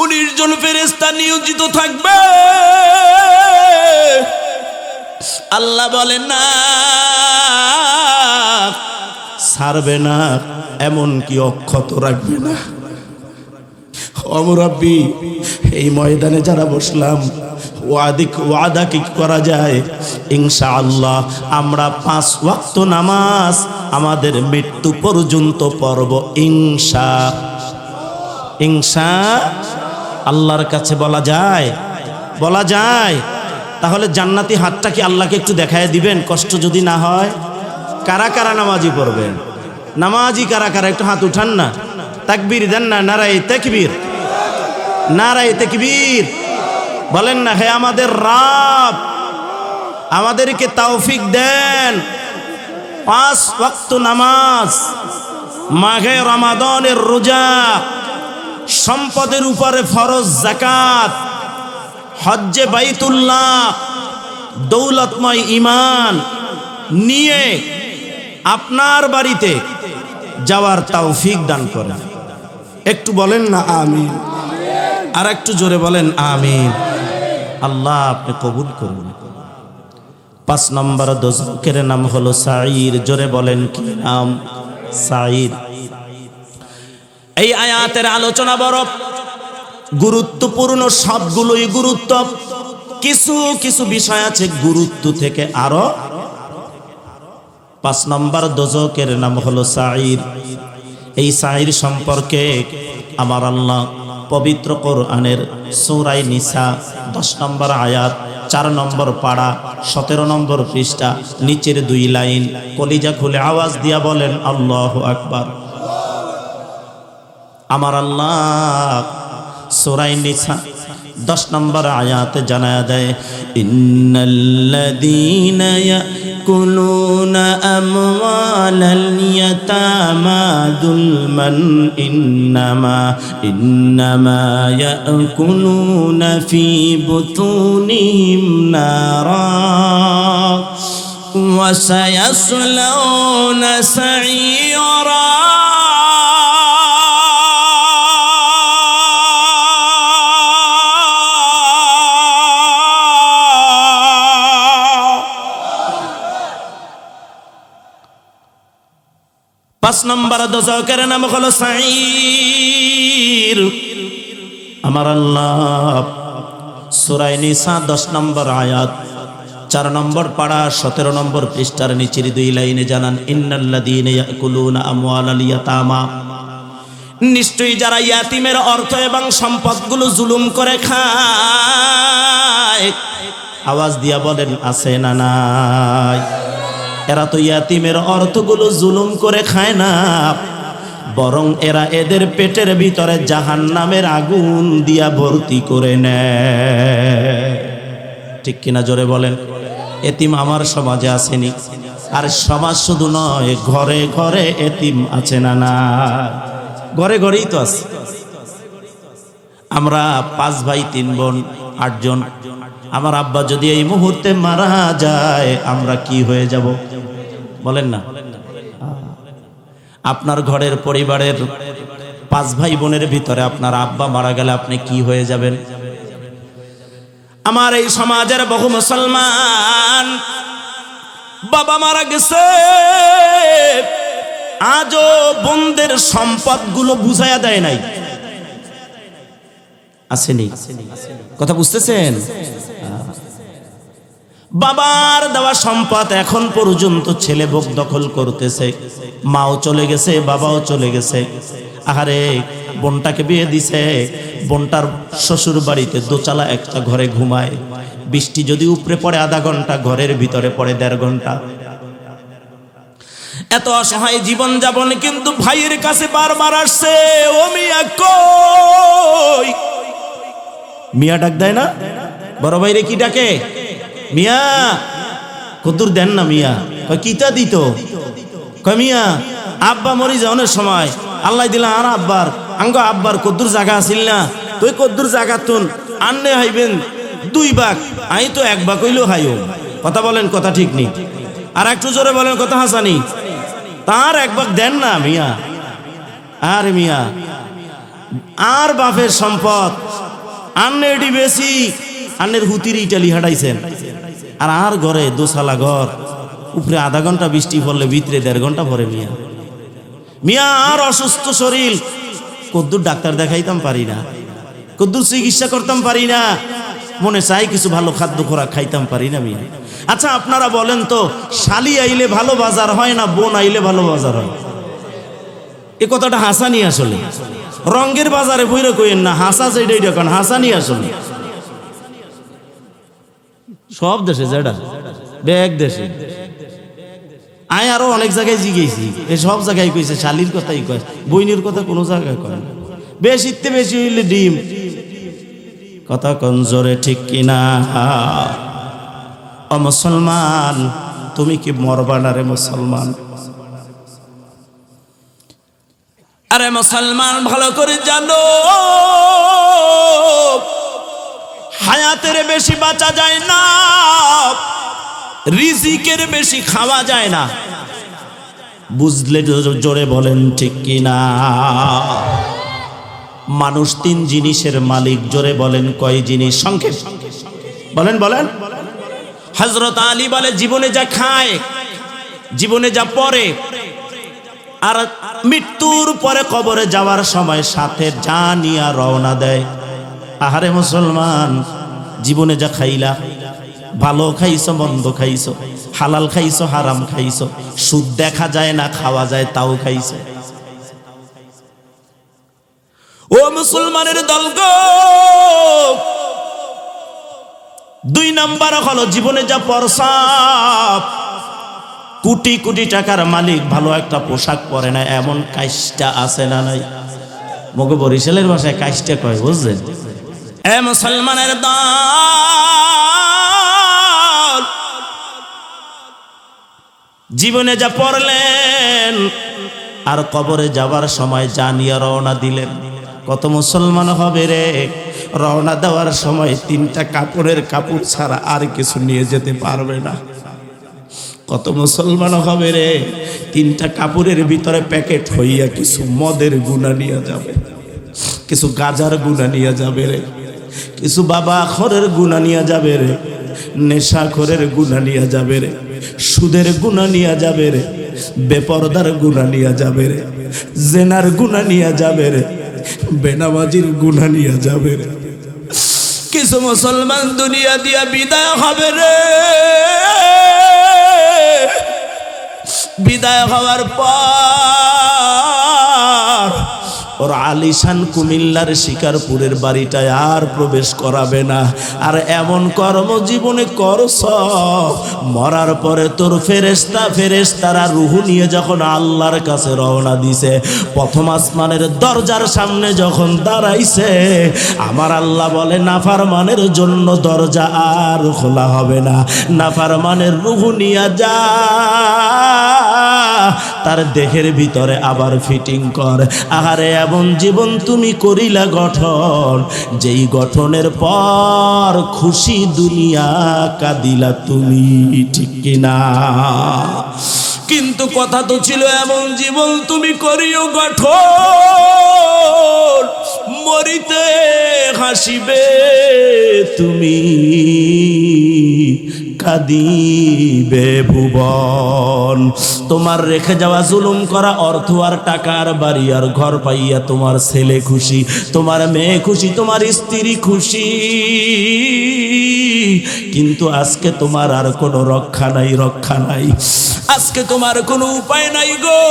19 জন ফেরেশতা নিয়োজিত থাকবে। আল্লাহ বলেন না, ছাড়বে না, এমন কি অক্ষত রাখবে না। ও মুরাব্বি, এই ময়দানে যারা বসলাম, ওয়াদা কি করা যায়? ইনশাআল্লাহ আমরা 5 ওয়াক্ত নামাজ আমাদের মৃত্যু পর্যন্ত পড়ব ইনশা আল্লাহর কাছে বলা যায়? বলা যায়? তাহলে জান্নাতি হাতটা কি আল্লাহকে একটু দেখায় দিবেন, কষ্ট যদি না হয়? কারা কারা নামাজি পড়বেন? নামাজি কারা কারা একটু হাত উঠান না, তাকবীর দেন না, নারায়ে তাকবীর, নারায়ে তাকবীর বলেন না। হে আমাদের রব, আমাদেরকে তৌফিক দেন 5 ওয়াক্ত নামাজ, মাহে রমাদানের রোজা, সম্পদের উপরে ফরজ যাকাত, হজ্জে বাইতুল্লাহ, দৌলতময় ঈমান নিয়ে আপনার বাড়িতে যাওয়ার তৌফিক দান করেন। একটু বলেন না আমিন। আর একটু জোরে বলেন আমিন। আল্লাহ আপনি কবুল করুন। 5 নম্বর দোজখের নাম হলো সাঈর। জোরে বলেন কি নাম? সাঈর। এই আয়াতের আলোচনা বড় গুরুত্বপূর্ণ, সবগুলোই গুরুত্ব। কিছু কিছু বিষয় আছে গুরুত্ব থেকে আরো। 5 নম্বর দোজখের নাম হলো সাঈর। এই সাঈর সম্পর্কে আমার আল্লাহ পবিত্র কোরআনের সূরা নিসা 10 নম্বর আয়াত 4 নম্বর পাড়া 17 নম্বর পৃষ্ঠা নিচের 2 লাইন কলিজা খুলে আওয়াজ দিয়া বলেন আল্লাহু আকবার। আমার আল্লাহ সূরা নিসা 10 নম্বর আয়াতে জানায়া দেয়, ইন্নাল্লাযীনা ইয়াকুলুনা আমওয়ালাল ইয়াতামা যুলমান ইন্নামা ইয়াকুলুনা ফি বুতুনিহিম নারা ওয়া সায়াসলাউনা সাঈরা। পাঁচ নম্বর দোজখের নাম হলো সাঈর। আমার আল্লাহ সূরা নিসা 10 নম্বর আয়াত 4 নম্বর পাড়া 17 নম্বর পৃষ্ঠার নিচের 2 লাইনে জানান, ইন্নাল্লাযীনা ইয়াকুলুনা আমওয়ালাল ইয়াতামা, নিশ্চয়ই যারা ইয়াতিমের অর্থ এবং সম্পদগুলো জুলুম করে খায়। আওয়াজ দিয়া বলেন আছে না নাই? এরা তো ইয়াতিমের অর্থগুলো জুলুম করে খায় না, বরং এরা এদের পেটের ভিতরে জাহান্নামের আগুন দিয়া ভর্তি করে নেয়। ঠিক কিনা জোরে বলেন? এতিম আমার সমাজে আসেনি, আর সমাজ শুধু নয়, ঘরে ঘরে এতিম আছে না না? ঘরে ঘরেই তো আছে। আমরা 5 ভাই 3 বোন 8 জন। আমার আব্বা যদি এই মুহূর্তে মারা যায় আমরা কি হয়ে যাব বলেন না? আপনার ঘরের পরিবারের 5 ভাই বোনের ভিতরে আপনার আব্বা মারা গেলে আপনি কি হয়ে যাবেন? আমার এই সমাজের বহু মুসলমান বাবা মারা গেছে, আজও বোনদের সম্পদগুলো বুঝাইয়া দেয় নাই। আসেনি? কথা বুঝতেছেন? বাবার দেওয়া সম্পদ এখন পর্যন্ত ছেলে ভোগ দখল করতেছে। মাও চলে গেছে, বাবাও চলে গেছে। আহারে, বোনটাকে বিয়ে দিছে, বোনটার শ্বশুর বাড়িতে দোচালা একটা ঘরে ঘুমায়, বৃষ্টি যদি উপরে পড়ে আধা ঘন্টা, ঘরের ভিতরে পড়ে 1.5 ঘন্টা। এত অসহায় জীবন যাপন, কিন্তু ভাইয়ের কাছে বারবার আসছে, ও মিয়া কই। মিয়া ডাক দেয় না, বড় ভাইরে কি ডাকে, মিয়া কদ্দুর দেন না মিয়া। কয় কিতা দিত, কয় মিয়া আব্বা মরি যাওয়ার সময় আল্লাহ দিলা আর আব্বার আঙ্গ আব্বার কদ্দুর জায়গা আছিল না, তুই কদ্দুর জায়গা তুন আননে হাইবেন 2 ভাগ, আমি তো 1 ভাগ হইলেও হাইও। কথা বলেন, কথা ঠিক নেই? আর একটু জোরে বলেন, কথা হাসানি। তার 1 ভাগ দেন না মিয়া। আর মিয়া আর বাপের সম্পদ আন্নে এটি বেশি, আন্নের হুতির ইটালি হাঁটাইছেন, আর ঘরে দোসালা ঘর, উপরে আধা ঘন্টা বৃষ্টি পড়লে ভিতরে 1.5 ঘন্টা পরে মিয়া। মিয়া আর অসুস্থ শরীর, কদ্দুর ডাক্তার দেখাইতাম পারি না, কদ্দুর চিকিৎসা করতাম পারি না, মনে চাই কিছু ভালো খাদ্য খোরাক খাইতাম পারি না মিয়া। আচ্ছা আপনারা বলেন তো, শালি আইলে ভালো বাজার হয় না বোন আইলে ভালো বাজার হয়? এ কথাটা হাসানি আসলে, রঙ্গের বাজারে বইরে কইেন না, হাসা যেটা এটা কারণ হাসানি আসলে। সব দেশে যেটা ব্যাগ দেশে, আয় আরো অনেক জায়গায় জিগেছি, এ সব জায়গায় কইছে শালির কথাই কয়, বইনের কথা কোনো জায়গায় কয় না। বেশিতে বেশি হইলে ডিম। কথা কোন জোরে ঠিক কিনা? ও মুসলমান, তুমি কি মরবা না রে মুসলমান? আরে মুসলমান ভালো করে জানো, হায়াতের বেশি বাঁচা যায় না, রিজিকের বেশি খাওয়া যায় না। বুঝলে জোরে বলেন ঠিক কিনা? মানুষ 3 জিনিসের মালিক, জোরে বলেন কয় জিনিস? সংক্ষেপ বলেন বলেন। হযরত আলী বলে, জীবনে যা খায়, জীবনে যা পড়ে, আর মৃত্যুর পরে কবরে যাওয়ার সময় সাথে যা নিয়ে রওনা দেয়। আহারে মুসলমান, জীবনে যা খাইলা, ভালো খাইছো মন্দ খাইছো, হালাল খাইছো হারাম খাইছো, সুদ দেখা যায় না খাওয়া যায় তাও খাইছো। ও মুসলমানের দলগো, 2 নাম্বার হলো জীবনে যা পরসাব। কোটি কোটি টাকার মালিক ভালো একটা পোশাক পরে না, এমন কাইস্টা আছে না নাই? মগো বরিশালের ভাষায় কাইস্টা কয়, বুঝলেন? এ মুসলমানের দল, জীবনে যা পড়লেন আর কবরে যাবার সময় যা নিয়ে রওনা দিলেন। কত মুসলমান হবে রে রওনা দেওয়ার সময় 3টা কাপড়ের কাপড় ছাড়া আর কিছু নিয়ে যেতে পারবে না? কত মুসলমান হবে রে 3টা কাপড়ের ভিতরে প্যাকেট হইয়া কিছু মদের গুণা নিয়ে যাবে, কিছু গাজার গুণা নিয়ে যাবে রে, কিছু বাবা খরের গুণা নিয়ে যাবে রে, নেশা খরের গুণা নিয়ে যাবে রে, সুদের গুণা নিয়ে যাবে রে, বেপরদার গুণা নিয়ে যাবে রে, জেনার গুণা নিয়ে যাবে রে, বেনামাজির গুণা নিয়ে যাবে রে। কিছু মুসলমান দুনিয়া দিয়া বিদায় হবে রে, বিদায় হওয়ার পর ওর আলিশান কুমিল্লার শিকারপুরের বাড়িটায় আর প্রবেশ করাবে না। আর এমন কর্ম জীবনে করছ, মরার পরে তোর ফেরেশতারা রূহ নিয়ে যখন আল্লাহর কাছে রওনা দিছে, প্রথম আসমানের দরজার সামনে যখন দাঁড়াইছে, আমার আল্লাহ বলে নাফরমানের জন্য দরজা আর খোলা হবে না, নাফরমানের রূহ নিয়ে যা, তার দেহের ভিতরে আবার ফিটিং কর। আহারে এমন জীবন তুমি করিলা গঠন, যেই গঠনের পর খুশি দুনিয়া কাঁদিলা তুমি, ঠিক কিনা? কিন্তু কথা তো ছিল এমন জীবন তুমি করিও গঠন, মরিতে হাসিবে তুমি, কাঁদিবে ভুবন। তোমার রেখে যাওয়া জুলুম করা অর্থ আর টাকা আর বাড়ি আর ঘর পাইয়া তোমার ছেলে খুশি, তোমার মেয়ে খুশি, তোমার স্ত্রী খুশি, কিন্তু আজকে তোমার আর কোনো রক্ষা নাই, রক্ষা নাই, আজকে তোমার কোনো উপায় নাই গো।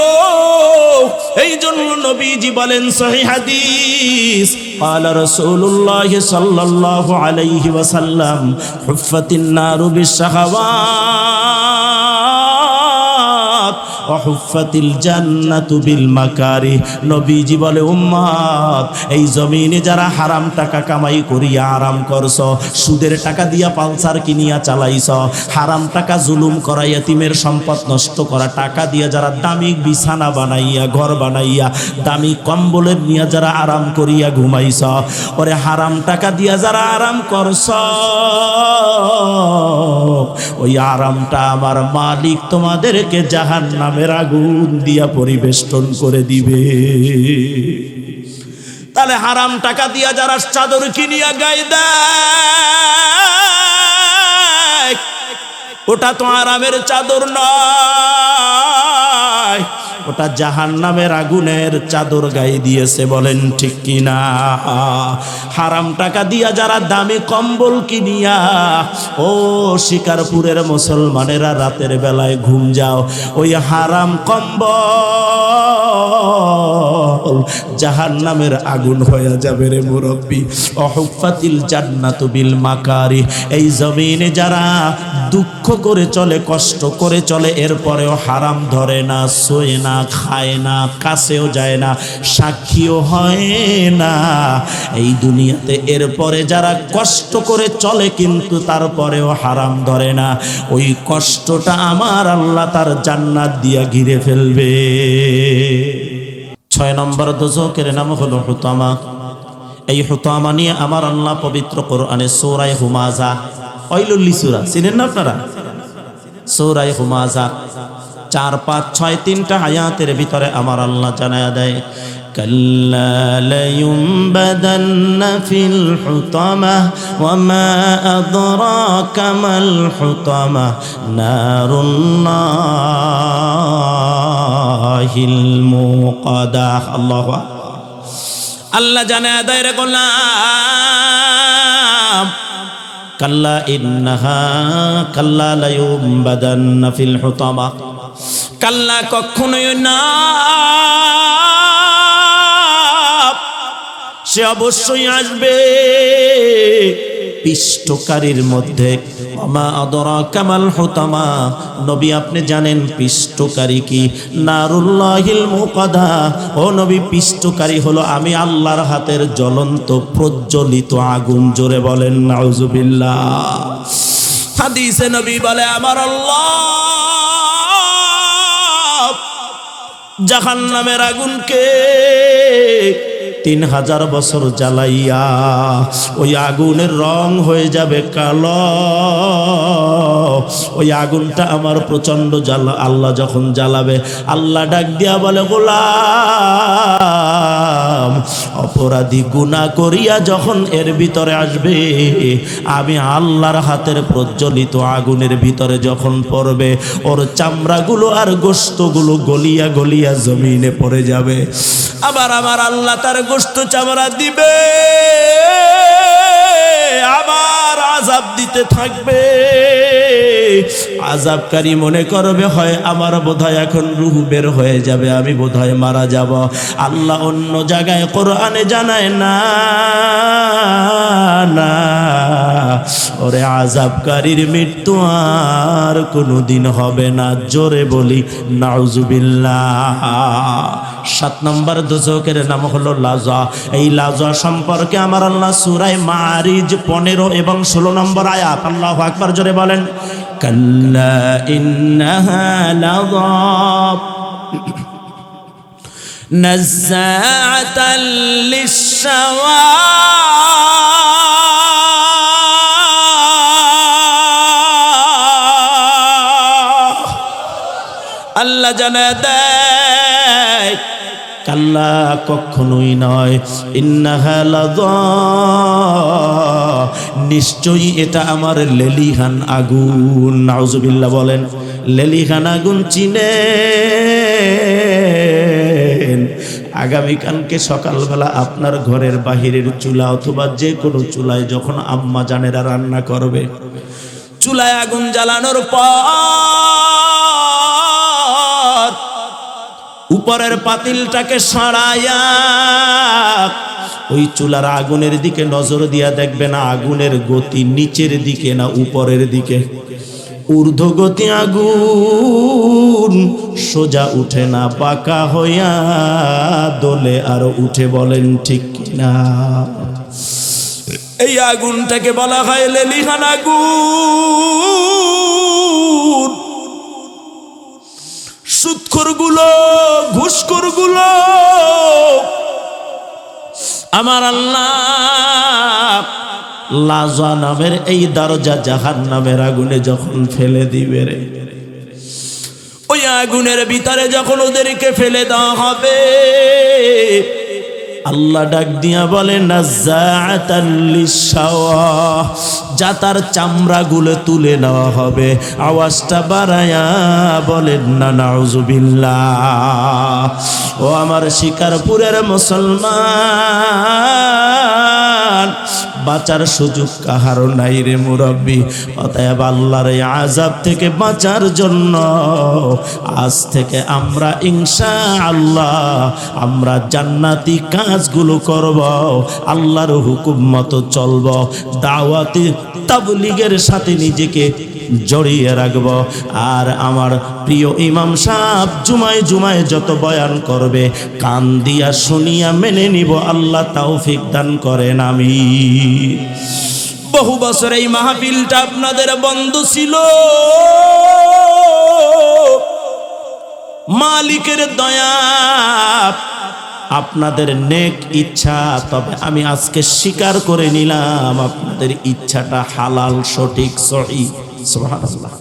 এই জন্য নবীজি বলেন সহিহ হাদিস, قال رسول الله صلى الله عليه وسلم حفت النار بالشهوات وحفت الجنة بالمكاره। নবীজি বলে উম্মত, এই জমিনে যারা হারাম টাকা কামাই করিয়া আরাম করছো, সুদের টাকা দিয়া পালসার কিনিয়া চালাইছো, হারাম টাকা জুলুম করা, ইতিমের সম্পদ নষ্ট করা, টাকা দিয়া যারা দামি বিছানা বানাইয়া ঘর বানাইয়া দামি কম্বলের নিয়ে যারা আরাম করিয়া ঘুমাইছ, ওরে হারাম টাকা দিয়া যারা আরাম করছ, ওই আরামটা আমার মালিক তোমাদেরকে জাহান্নামের আগুন দিয়া পরিবেষ্টন করে দিবে। তাহলে হারাম টাকা দিয়া যারা চাদর কিনিয়া গায়ে দেয়, ওটা তো আরামের চাদর নয়, ওটা জাহান্নামের আগুনের চাদর গায়ে দিয়েছে। বলেন ঠিক কিনা? হারাম টাকা দিয়া যারা দামি কম্বল কিনিয়া, ও শিকারপুরের মুসলমানেরা রাতের বেলায় ঘুম যাও, ওই হারাম কম্বল জাহান্নামের আগুন হয়ে যাবে রে মুরব্বী। অহুফাতিল জান্নাতু বিল মাকারি, এই জমিনে যারা দুঃখ করে চলে, কষ্ট করে চলে, এরপরেও হারাম ধরে না, শোয় না, খায় না, কাছেও যায় না, সাক্ষীও হয় না এই দুনিয়াতে, এরপরে যারা কষ্ট করে চলে কিন্তু তারপরেও হারাম ধরে না, ওই কষ্টটা আমার আল্লাহ তার জান্নাত দিয়া ঘিরে ফেলবে। 6 নম্বর দোজকের নাম হলো হুতামা। এই হুতামা নিয়ে আমার আল্লাহ পবিত্র কোরআনে সূরা হুমাযা, ওয়াইলুল সূরা চিনেন না আপনারা? সূরা হুমাযা 4, 5, 6 তিনটা আয়াতের ভিতরে আমার আল্লাহ জানায়া দেয়, কাল্লা লায়ুমবাদান্না ফিল হুতামা ওয়া মা আদরাকা মাল হুতামা নারুল্লাহিল মুকাদা। আল্লাহু আল্লাহ জানায়া দেয় রে গোলাম, কাল্লা ইন্নাহা কাল্লা লায়ুমবাদান্না ফিল হুতামা, কাল্লা কখনোই না, সে অবশ্যই আসবে পিষ্টকারীর মধ্যে। ওমা আদরাকা মাল হুতামা, নবী আপনি জানেন পিষ্টকারী কি? নারুল্লাহিল মুকাদা, ও নবী পিষ্টকারী হলো আমি আল্লাহর হাতের জ্বলন্ত প্রজ্বলিত আগুন। জোরে বলেন নাউজুবিল্লাহ। হাদিসে নবী বলে আমার আল্লাহ জাহান্নামের আগুনকে 3000 বছর জ্বালাইয়া ওই আগুনের রং হয়ে যাবে কালো। ওই আগুনটা আমার প্রচন্ড জ্বালা। আল্লাহ যখন জ্বালাবে, আল্লাহ ডাক দিয়া বলে, গোলাম অপরাধী গুনাহ করিয়া যখন এর ভিতরে আসবে, আমি আল্লাহর হাতের প্রজ্বলিত আগুনের ভিতরে যখন পড়বে, ওর চামড়াগুলো আর গোশতগুলো গলিয়া গলিয়া জমিনে পড়ে যাবে। আবার আমার আল্লাহ তার গোশত চামড়া দিবে, আবার আযাব দিতে থাকবে। আযাবকারী মনে করবে হয় আমার বোধহয় এখন রূহ বের হয়ে যাবে, আমি বোধহয় মারা যাব। আল্লাহ অন্য জায়গায় কোরআনে জানায় না, না ওরে আযাবকারীর মৃত্যু আর কোনোদিন হবে না। জোরে বলি নাউজুবিল্লাহ। 7 নম্বর দোজকের নাম হলো লাযা। এই লাযা সম্পর্কে আমার আল্লাহ সূরা মারিজ 15 এবং 16 নম্বর আয়াত, আল্লাহু আকবার জোরে বলেন, কাল্লা ইন্নাহা লাযা নাযাআতাল লিশ-শাওয়া আল্লাহ জানা দেয়, কাল্লা কখনোই নয়, ইন্নাহা লাযা নিশ্চয়ই এটা আমার লেলিহান আগুন। নাউজুবিল্লাহ বলেন, লেলিহান আগুন চিনেন? আগামীকালকে সকালবেলা আপনার ঘরের বাহিরের চুলা অথবা যে কোনো চুলায় যখন আম্মা জানেরা রান্না করবে, চুলায় আগুন জ্বালানোর পর উপরের পাতিলটাকে সরাইয়া ওই চুলার আগুনের দিকে নজর দিয়া দেখবেন আগুনের গতি নিচের দিকে না উপরের দিকে। ঊর্ধ্বগতি আগুন সোজা উঠে না, বাঁকা হইয়া দোলে আর উঠে, বলেন ঠিক কিনা? এই আগুনটাকে বলা হয় লেলিহান আগুন। সুদখোরগুলো, ঘুষখোরগুলো আমার আল্লাহ লাজা নামের এই দরজা জাহান্নামের আগুনে যখন ফেলে দিবে রে, ওই আগুনের ভিতরে যখন ওদেরকে ফেলে দেওয়া হবে, আল্লাহ ডাক দিয়া বলে নাযাআতাল লিশাওয়া, যা তার চামড়াগুলো তুলে নেওয়া হবে। আওয়াজটা বাড়ায়া বলেন না নাউযুবিল্লাহ। ও আমার শিকারপুরের মুসলমান, বাঁচার সুযোগ কাহারও নাই রে মুরব্বী। অতএব আল্লাহর এই আযাব থেকে বাঁচার জন্য আজ থেকে আমরা ইনশাআল্লাহ আমরা জান্নাতি কাজগুলো করব, আল্লাহর হুকুম মতো চলব, দাওয়াতি তাবলীগের সাথে নিজেকে জড়িয়ে রাখব। আর আমার প্রিয় ইমাম সাহেব জুমায় জুমায় যত বয়ান করবে কান দিয়া শুনিয়া মেনে নিব, আল্লাহ তৌফিক দান করেন আমিন। বহু বছর এই মাহফিলটা আপনাদের বন্ধ ছিল, মালিকের দয়া, আপনাদের নেক ইচ্ছা। তবে আমি আজকে স্বীকার করে নিলাম আপনাদের ইচ্ছাটা হালাল, সঠিক, সহিহ। সুবহানাল্লাহ।